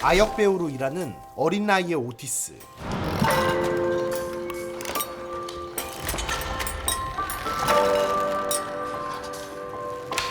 아역 배우로 일하는 어린 나이의 오티스.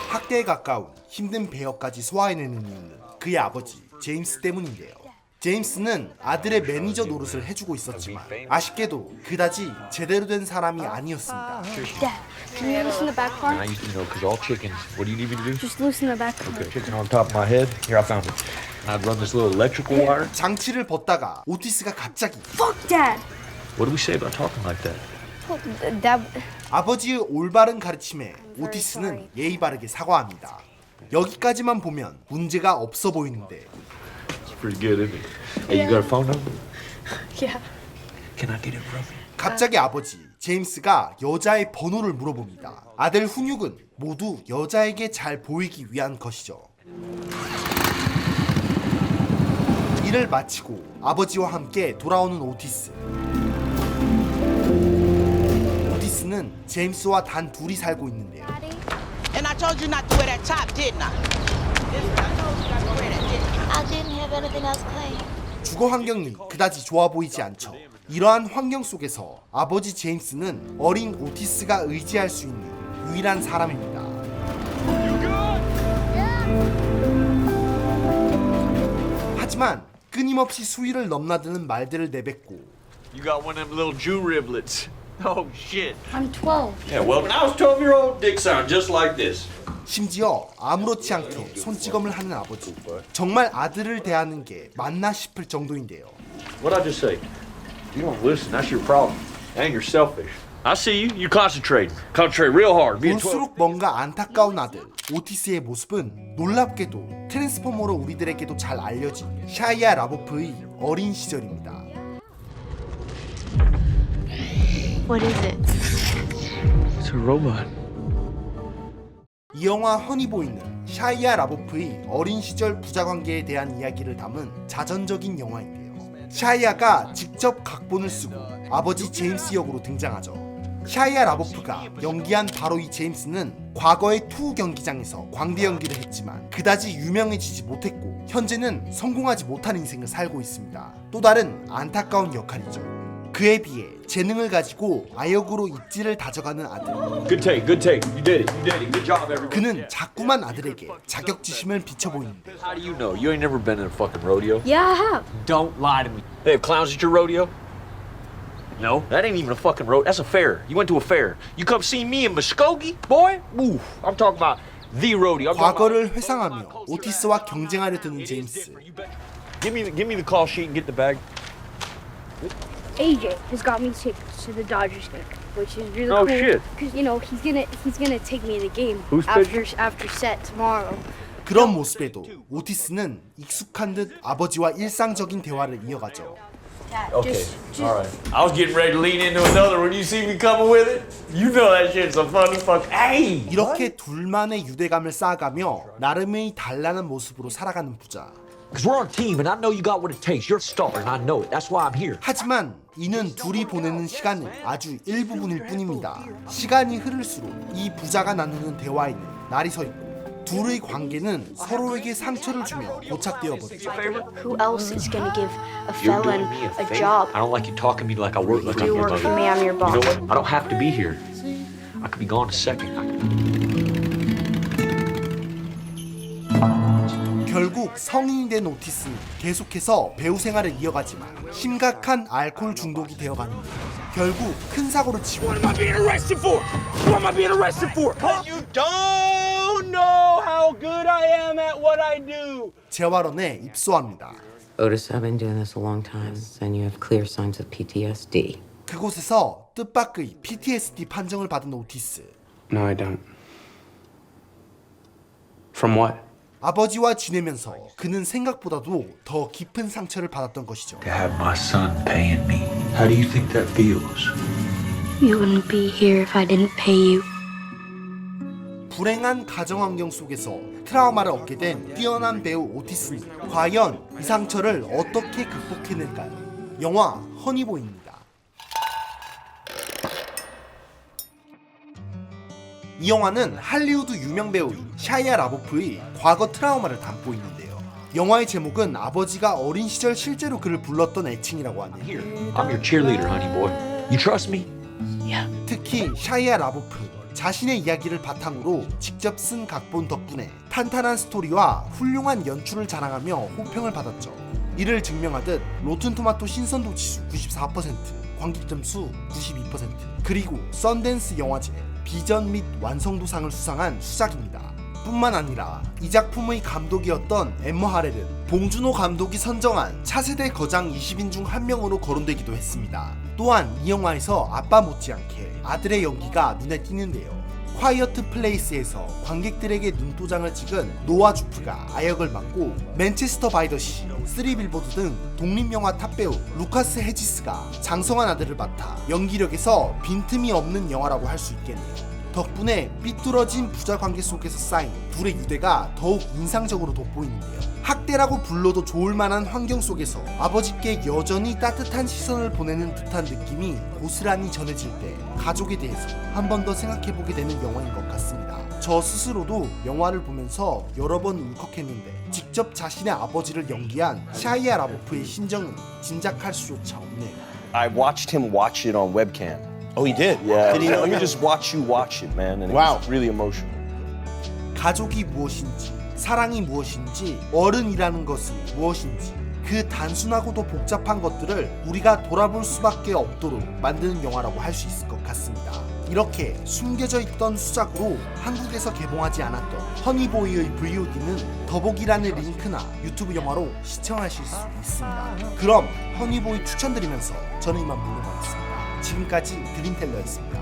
학대에 가까운 힘든 배역까지 소화해내는 이유는 그의 아버지 제임스 때문인데요. 제임스는 아들의 매니저 노릇을 해주고 있었지만 아쉽게도 그다지 제대로 된 사람이 아니었습니다. Dad, can you loosen the back And part? I used to, because all chickens, what do you need me to do? Just loosen the back part. Okay, chicken on top of my head. Here, I found it. And I'd run this little electrical wire. 장치를 벗다가 오티스가 갑자기 Fuck, Dad! What do we say about talking like that? Well, Dad... 아버지의 올바른 가르침에 오티스는 예의 바르게 사과합니다. 여기까지만 보면 문제가 없어 보이는데 It's pretty good, isn't it? Hey, you got a phone number? Yeah. Can I get it from you? 갑자기 아버지 제임스가 여자의 번호를 물어봅니다. 아들 훈육은 모두 여자에게 잘 보이기 위한 것이죠. 일을 마치고 아버지와 함께 돌아오는 오티스. 오티스는 제임스와 단 둘이 살고 있는데요. And I told you not to wear that top, didn't I? I told you not to wear that, didn't I? I didn't have anything else clean. 주거 환경이 그다지 좋아 보이지 않죠. 이러한 환경 속에서 아버지 제임스는 어린 오티스가 의지할 수 있는 유일한 사람입니다. 하지만 끊임없이 수위를 넘나드는 말들을 내뱉고 You got one of them little Jew riblets. Oh, shit. I'm 12. Yeah, well, when I was 12-year-old, dick sounded just like this. 심지어 아무렇지 않게 손찌검을 하는 아버지. 정말 아들을 대하는 게 맞나 싶을 정도인데요. What'd I just say? You don't listen, that's your problem. And you're selfish. I see you. You concentrate. Concentrate real hard. Being 12. 볼수록 뭔가 안타까운 아들 오티스의 모습은 놀랍게도 트랜스포머로 우리들에게도 잘 알려진 샤이아 라보프의 어린 시절입니다. What is it? It's a robot. 이 영화 허니보이는 샤이아 라보프의 어린 시절 부자관계에 대한 이야기를 담은 자전적인 영화인데요. 샤이아가 직접 각본을 쓰고 아버지 제임스 역으로 등장하죠. 샤이아 라보프가 연기한 바로 이 제임스는 과거의 투 경기장에서 광대 연기를 했지만 그다지 유명해지지 못했고 현재는 성공하지 못한 인생을 살고 있습니다. 또 다른 안타까운 역할이죠. 그에 비해 재능을 가지고 아역으로 입지를 다져가는 아들. Good take, good take. You did it. You did it. Good job, everyone. 그는 자꾸만 아들에게 자격지심을 비춰 보이는데 How do you know? You ain't never been in a fucking rodeo. Yeah, I have. Don't lie to me. They have clowns at your rodeo? No, that ain't even a fucking rodeo. That's a fair. You went to a fair. You come see me in Muskogee, boy? Ooh, I'm talking about the rodeo. 과거를 회상하며 오티스와 경쟁하려 드는 제임스. Give me the call sheet and get the bag. AJ has got me tickets to the Dodgers game, which is really Oh, cool. shit. Because you know he's gonna take me to the game Who's after set tomorrow. 그런 모습에도 오티스는 익숙한 듯 아버지와 일상적인 대화를 이어가죠. Okay, all right. I was getting ready to lean into another when you see me coming with it. You know that shit's a funny fuck. Hey! 이렇게 둘만의 유대감을 쌓아가며 나름의 단란한 모습으로 살아가는 부자. Because we're on a team, and I know you got what it takes. You're a star, and I know it. That's why I'm here. 하지만 이는 둘이 보내는 시간은 아주 일부분일 뿐입니다. 시간이 흐를수록 이 부자가 나누는 대화에는 날이 서 있고 둘의 관계는 서로에게 상처를 주며 고착되어 버리죠. Who else is gonna give a You're felon doing me a a favor. job? I don't like you talking to me like I work. Like You I'm work for me, I'm your You boss. know what? I don't have to be here. I could be gone in a second. 결국 성인이 된 오티스는 계속해서 배우 생활을 이어가지만 심각한 알코올 중독이 되어가는데 결국 큰 사고를 치고 What am I being arrested for? What am I being arrested for? You don't know how good I am at what I do. 재활원에 입소합니다. Otis, I've been doing this a long time, and you have clear signs of PTSD. 그곳에서 뜻밖의 PTSD 판정을 받은 오티스. No, I don't. From what? 아버지와 지내면서 그는 생각보다도 더 깊은 상처를 받았던 것이죠. To have my son paying me. How do you think that feels? You wouldn't be here if I didn't pay you. 불행한 가정 환경 속에서 트라우마를 얻게 된 뛰어난 배우 오티스는 과연 이 상처를 어떻게 극복해낼까요? 영화 허니보이입니다. 이 영화는 할리우드 유명 배우인 샤이아 라보프의 과거 트라우마를 담고 있는데요. 영화의 제목은 아버지가 어린 시절 실제로 그를 불렀던 애칭이라고 하네요. Here. I'm your cheerleader, honey boy. You trust me? 특히 샤이아 라보프 자신의 이야기를 바탕으로 직접 쓴 각본 덕분에 탄탄한 스토리와 훌륭한 연출을 자랑하며 호평을 받았죠. 이를 증명하듯 로튼토마토 신선도 지수 94%, 관객점 수 92%, 그리고 썬댄스 영화제 비전 및 완성도상을 수상한 수작입니다. 뿐만 아니라 이 작품의 감독이었던 엠머 하렐은 봉준호 감독이 선정한 차세대 거장 20인 중 한 명으로 거론되기도 했습니다. 또한 이 영화에서 아빠 못지않게 아들의 연기가 눈에 띄는데요. 콰이어트 플레이스에서 관객들에게 눈도장을 찍은 노아 주프가 아역을 맡고 맨체스터 바이 더 시, 3빌보드 등 독립영화 탑배우 루카스 헤지스가 장성한 아들을 맡아 연기력에서 빈틈이 없는 영화라고 할 수 있겠네요. 덕분에 삐뚤어진 부자 관계 속에서 쌓인 둘의 유대가 더욱 인상적으로 돋보이는데요. 학대라고 불러도 좋을 만한 환경 속에서 아버지께 여전히 따뜻한 시선을 보내는 듯한 느낌이 고스란히 전해질 때 가족에 대해서 한 번 더 생각해보게 되는 영화인 것 같습니다. 저 스스로도 영화를 보면서 여러 번 울컥했는데 직접 자신의 아버지를 연기한 샤이아 라보프의 심정은 짐작할 수조차 없네요. I watched him watch it on webcam. Oh, he did? Yeah. Did he Let me just watch you watch it, man. And Wow. it was really emotional. 가족이 무엇인지, 사랑이 무엇인지, 어른이라는 것이 무엇인지 그 단순하고도 복잡한 것들을 우리가 돌아볼 수밖에 없도록 만드는 영화라고 할 수 있을 것 같습니다. 이렇게 숨겨져 있던 수작으로 한국에서 개봉하지 않았던 허니보이의 VOD는 더보기란의 링크나 유튜브 영화로 시청하실 수 있습니다. 그럼 허니보이 추천드리면서 저는 이만 물러가겠습니다. 지금까지 드림텔러였습니다.